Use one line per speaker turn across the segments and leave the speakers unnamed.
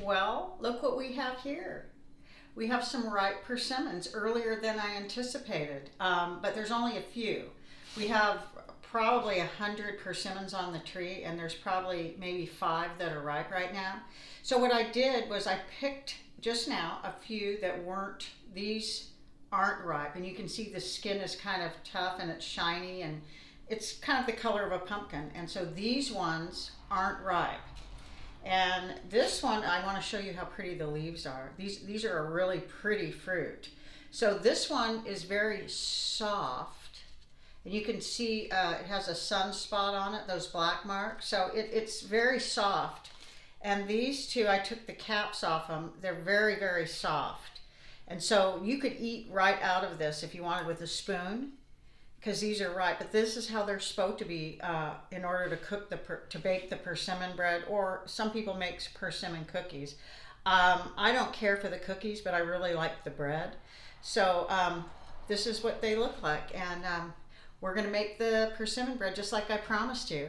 Well, look what we have here. We have some ripe persimmons earlier than I anticipated, but there's only a few. We have probably 100 persimmons on the tree, and there's probably maybe 5 that are ripe right now. So what I did was I picked just now a few that weren't, these aren't ripe, and you can see the skin is kind of tough and it's shiny and it's kind of the color of a pumpkin, and so these ones aren't ripe. And this one, I want to show you how pretty the leaves are. These are a really pretty fruit. So this one is very soft, and you can see it has a sunspot on it, those black marks. So it's very soft. And these two, I took the caps off them. They're very, very soft. And so you could eat right out of this if you wanted with a spoon, because these are ripe. But this is how they're supposed to be in order to cook to bake the persimmon bread, or some people make persimmon cookies. I don't care for the cookies, but I really like the bread. So this is what they look like, and we're going to make the persimmon bread just like I promised you.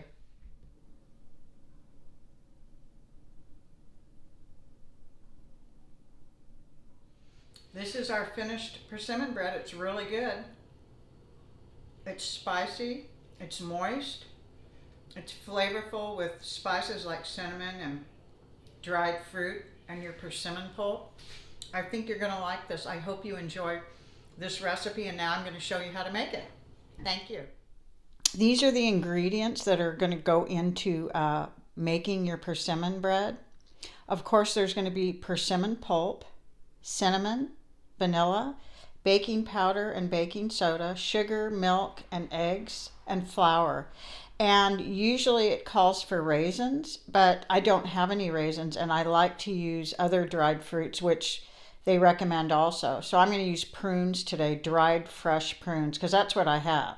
This is our finished persimmon bread. It's really good. It's spicy, it's moist, it's flavorful with spices like cinnamon and dried fruit and your persimmon pulp. I think you're going to like this. I hope you enjoy this recipe, and now I'm going to show you how to make it. Thank you. These are the ingredients that are going to go into making your persimmon bread. Of course, there's going to be persimmon pulp, cinnamon, vanilla, baking powder and baking soda, sugar, milk, and eggs, and flour. And usually it calls for raisins, but I don't have any raisins, and I like to use other dried fruits, which they recommend also. So I'm going to use prunes today, dried fresh prunes, because that's what I have.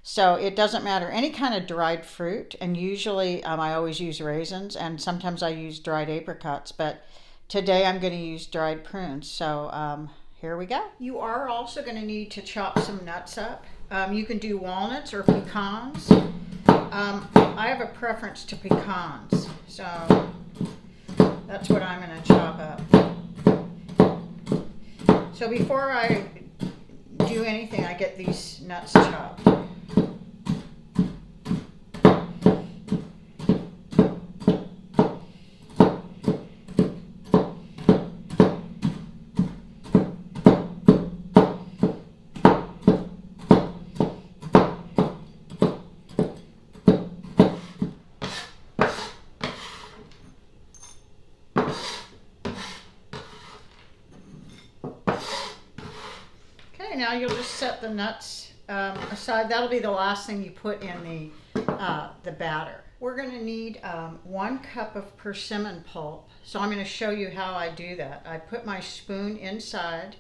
So it doesn't matter, any kind of dried fruit, and usually I always use raisins, and sometimes I use dried apricots, but today I'm going to use dried prunes. So here we go. You are also going to need to chop some nuts up. You can do walnuts or pecans. I have a preference to pecans, so that's what I'm going to chop up. So before I do anything, I get these nuts chopped. Now you'll just set the nuts aside. That'll be the last thing you put in the batter. We're going to need 1 cup of persimmon pulp. So I'm going to show you how I do that. I put my spoon inside.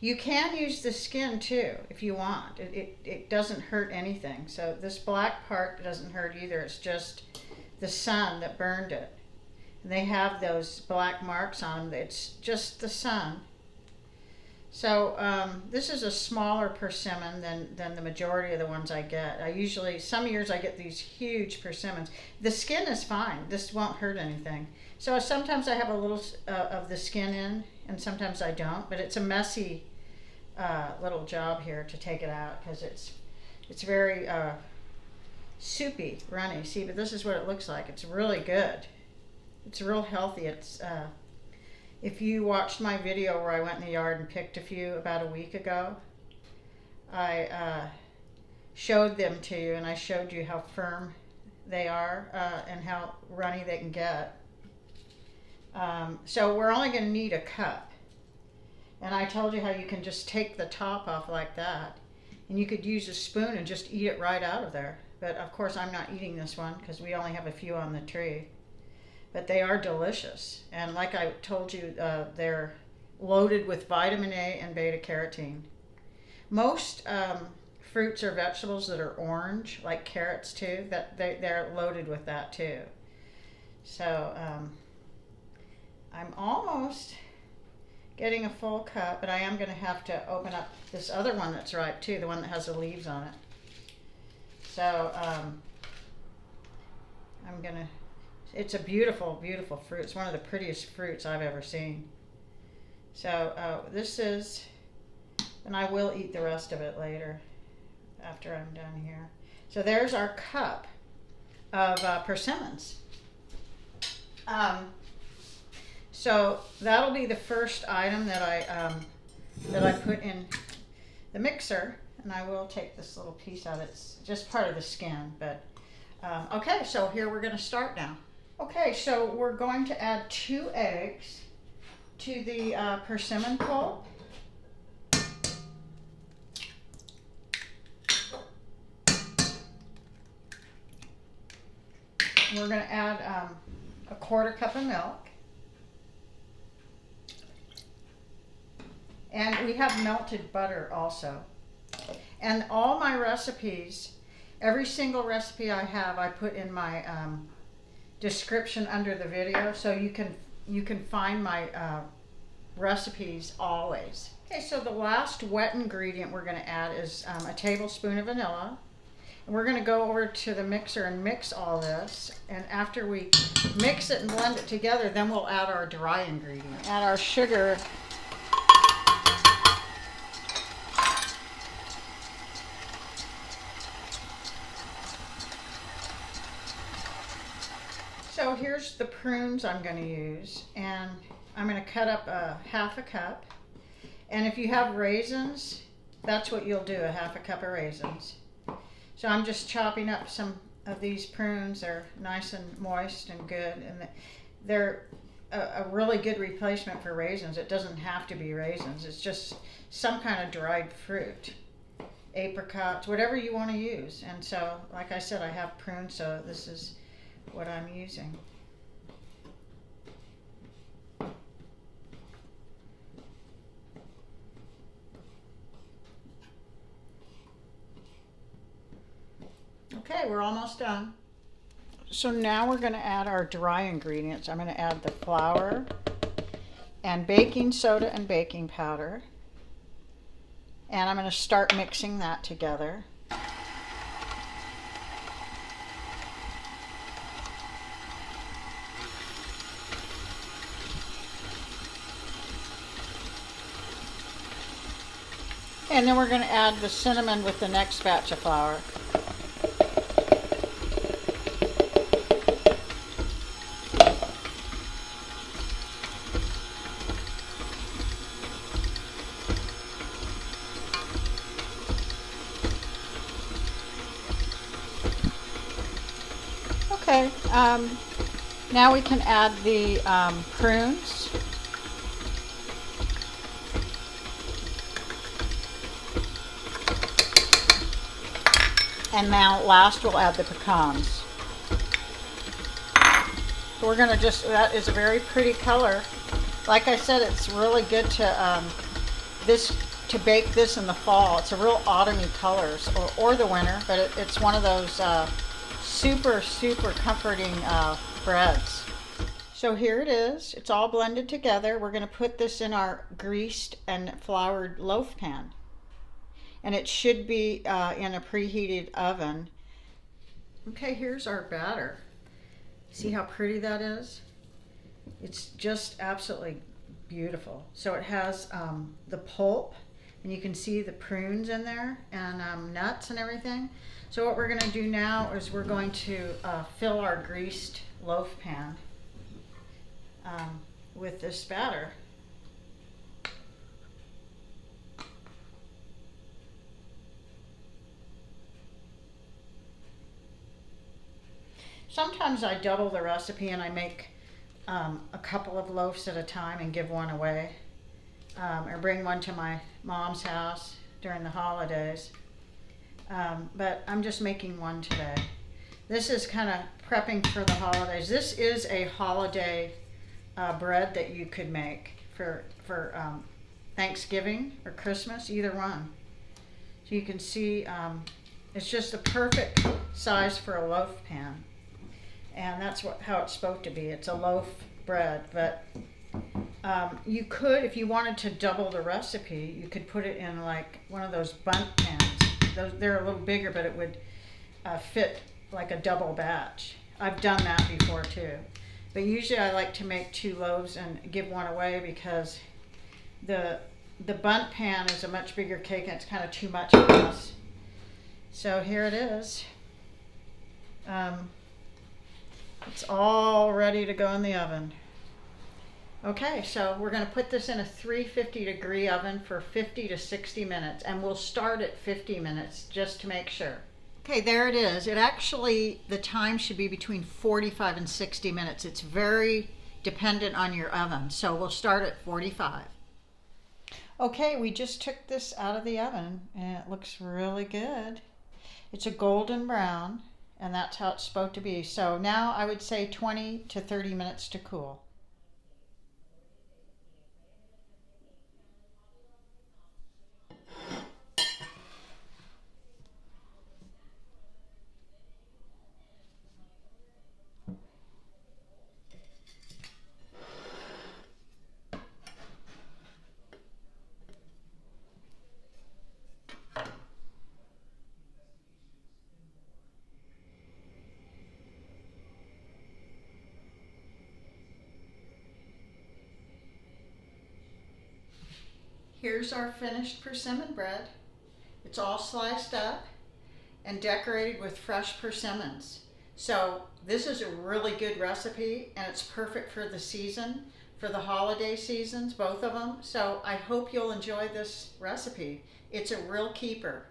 You can use the skin too if you want. It doesn't hurt anything. So this black part doesn't hurt either. It's just the sun that burned it. And they have those black marks on them. It's just the sun. So this is a smaller persimmon than the majority of the ones I get. Some years I get these huge persimmons. The skin is fine. This won't hurt anything. So sometimes I have a little of the skin in, and sometimes I don't. But it's a messy little job here to take it out, because it's very soupy, runny. See, but this is what it looks like. It's really good. It's real healthy. If you watched my video where I went in the yard and picked a few about a week ago, I showed them to you, and I showed you how firm they are and how runny they can get. So we're only going to need a cup. And I told you how you can just take the top off like that, and you could use a spoon and just eat it right out of there. But of course I'm not eating this one because we only have a few on the tree. But they are delicious, and like I told you, they're loaded with vitamin A and beta carotene. Most fruits or vegetables that are orange, like carrots too, they're loaded with that too. So I'm almost getting a full cup, but I am going to have to open up this other one that's ripe too, the one that has the leaves on it. So I'm going to It's a beautiful, beautiful fruit. It's one of the prettiest fruits I've ever seen. So this is, and I will eat the rest of it later after I'm done here. So there's our cup of persimmons. So that'll be the first item that I put in the mixer, and I will take this little piece out. It's just part of the skin, but okay. So here we're going to start now. Okay, so we're going to add 2 eggs to the persimmon pulp. We're going to add a 1/4 cup of milk. And we have melted butter also. And all my recipes, every single recipe I have, I put in my description under the video, so you can find my recipes always. Okay, so the last wet ingredient we're going to add is a tablespoon of vanilla. And we're going to go over to the mixer and mix all this, and after we mix it and blend it together, then we'll add our dry ingredient. Add our sugar. So here's the prunes I'm going to use, and I'm going to cut up 1/2 cup. And if you have raisins, that's what you'll do, 1/2 cup of raisins. So I'm just chopping up some of these prunes. They're nice and moist and good, and they're a really good replacement for raisins. It doesn't have to be raisins. It's just some kind of dried fruit, apricots, whatever you want to use. And so, like I said, I have prunes, so this is what I'm using. Okay, we're almost done. So now we're going to add our dry ingredients. I'm going to add the flour and baking soda and baking powder. And I'm going to start mixing that together. And then we're going to add the cinnamon with the next batch of flour. Okay, now we can add the prunes. And now last we'll add the pecans. So we're going to just, that is a very pretty color. Like I said, it's really good to bake this in the fall. It's a real autumny colors, or the winter, but it's one of those super, super comforting breads. So here it is. It's all blended together. We're going to put this in our greased and floured loaf pan. And it should be in a preheated oven. Okay, here's our batter. See how pretty that is? It's just absolutely beautiful. So it has the pulp, and you can see the prunes in there, and nuts and everything. So what we're going to do now is we're going to fill our greased loaf pan with this batter. Sometimes I double the recipe and I make a couple of loaves at a time and give one away, or bring one to my mom's house during the holidays. But I'm just making one today. This is kind of prepping for the holidays. This is a holiday bread that you could make for Thanksgiving or Christmas, either one. So you can see it's just the perfect size for a loaf pan. And that's how it's supposed to be. It's a loaf bread, but you could, if you wanted to double the recipe, you could put it in like one of those bundt pans. They're a little bigger, but it would fit like a double batch. I've done that before too. But usually I like to make 2 loaves and give one away because the bundt pan is a much bigger cake and it's kind of too much for us. So here it is. It's all ready to go in the oven. Okay, so we're going to put this in a 350-degree oven for 50 to 60 minutes, and we'll start at 50 minutes just to make sure. Okay, there it is. It actually, the time should be between 45 and 60 minutes. It's very dependent on your oven, so we'll start at 45. Okay, we just took this out of the oven, and it looks really good. It's a golden brown, and that's how it's supposed to be. So now I would say 20 to 30 minutes to cool. Here's our finished persimmon bread. It's all sliced up and decorated with fresh persimmons. So this is a really good recipe and it's perfect for the season, for the holiday seasons, both of them. So I hope you'll enjoy this recipe. It's a real keeper.